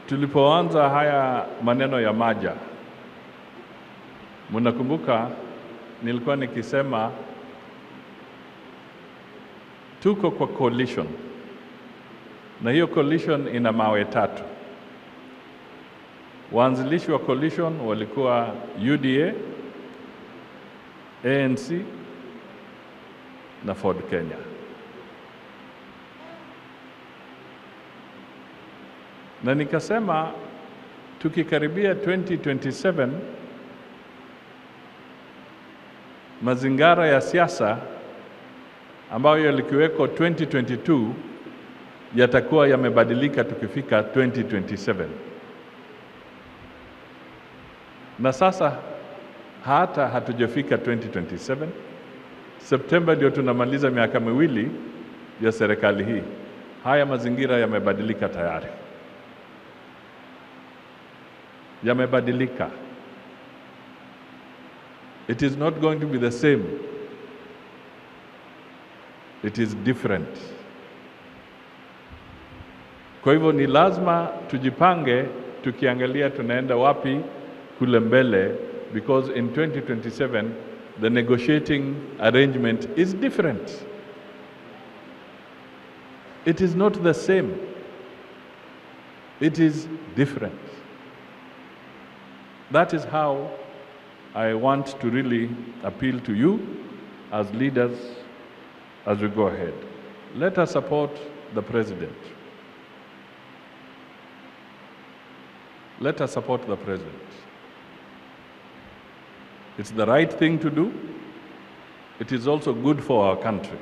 Tulipoanza haya maneno ya Maja, mnakumbuka nilikuwa nikisema tuko kwa coalition, na hiyo coalition ina mawe tatu. Waanzilishi wa coalition walikuwa UDA, ANC na Ford Kenya. Na nikasema tukikaribia 2027 mazingara ya siasa ambayo yalikuweko 2022 yatakuwa yamebadilika tukifika 2027. Na sasa hata hatujafika 2027. Septemba ndio tunamaliza miaka miwili ya serikali hii. Haya mazingira yamebadilika tayari. Yamebadilika. It is not going to be the same. It is different. Kwa hivyo ni lazima tujipange tukiangalia tunaenda wapi kule mbele, because in 2027 the negotiating arrangement is different. It is not the same. It is different. That is how I want to really appeal to you as leaders as we go ahead. Let us support the president. Let us support the president. It's the right thing to do. It is also good for our country.